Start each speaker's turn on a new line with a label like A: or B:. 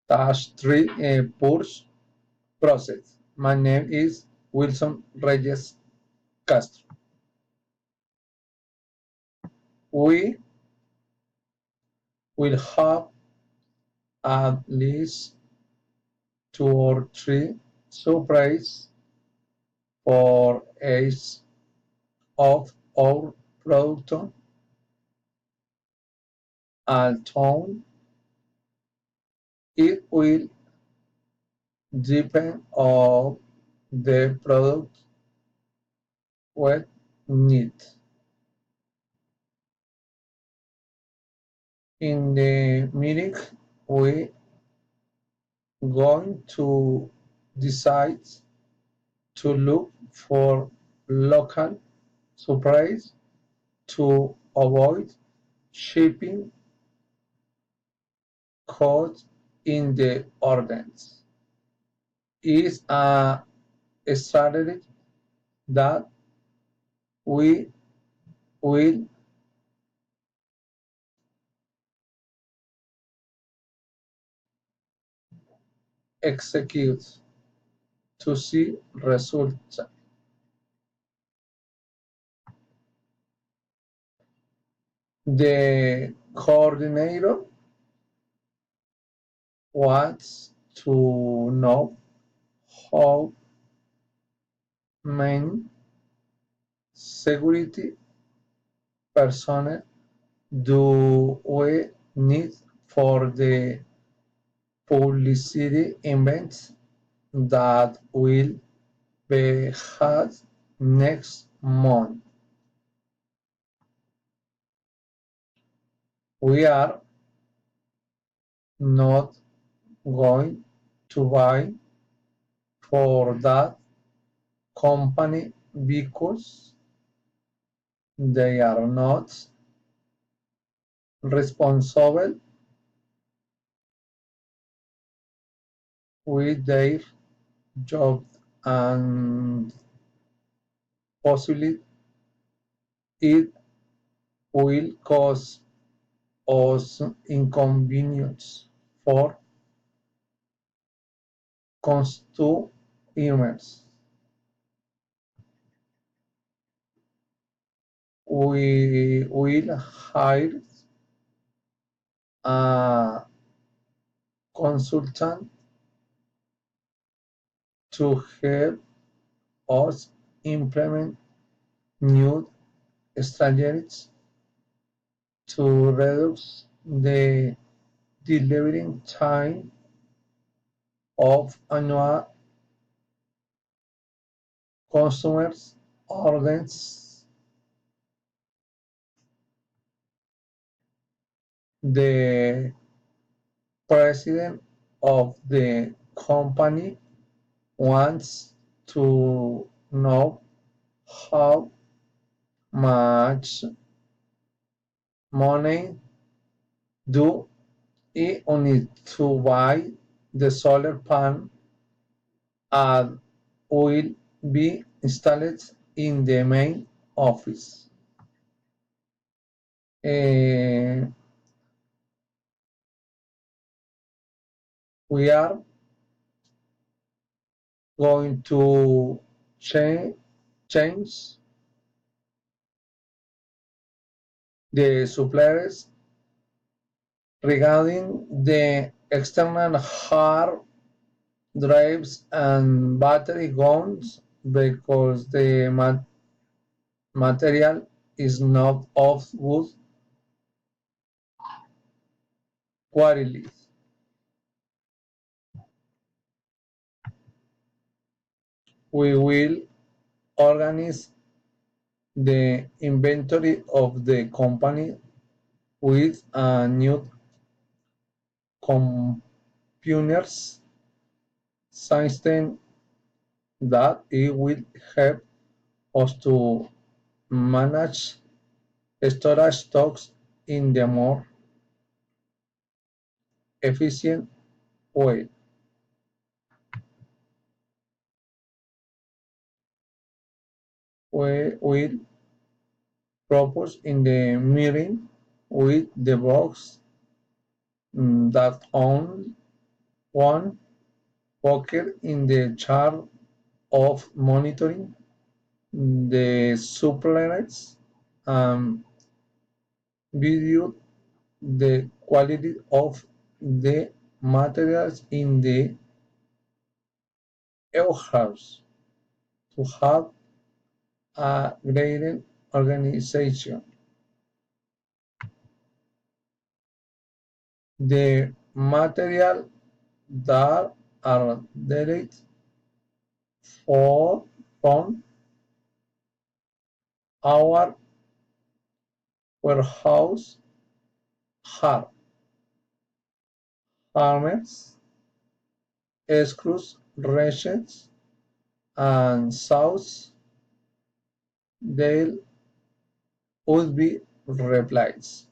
A: Task 3, purge process. My name is Wilson Reyes Castro. We will have at least 2 or 3 surprises for each of our product, although it will depend on the product we need. In the meeting, we going to decide to look for local supplies to avoid shipping costs in the orders. Is a strategy that we will execute to see results. The coordinator wants to know how many security personnel do we need for the publicity events that will be held next month. We are not going to buy for that company because they are not responsible with their job and possibly it will cause us inconvenience for consumers. We will hire a consultant to help us implement new strategies to reduce the delivering time of annual customers' orders. The president of the company wants to know how much money do we need to buy the solar panel and will be installed in the main office. Uh, we are going to change the suppliers regarding the external hard drives and battery guns because the material is not of good quality. We will organize the inventory of the company with a new computers system that it will help us to manage storage stocks in the more efficient way. We will propose in the meeting with the box that own One, poker in the chart of monitoring the supplements and video the quality of the materials in the warehouse to have a greater organization. The material that are needed for from our warehouse are hammers, screws, wrenches, and saws. They would be replaced.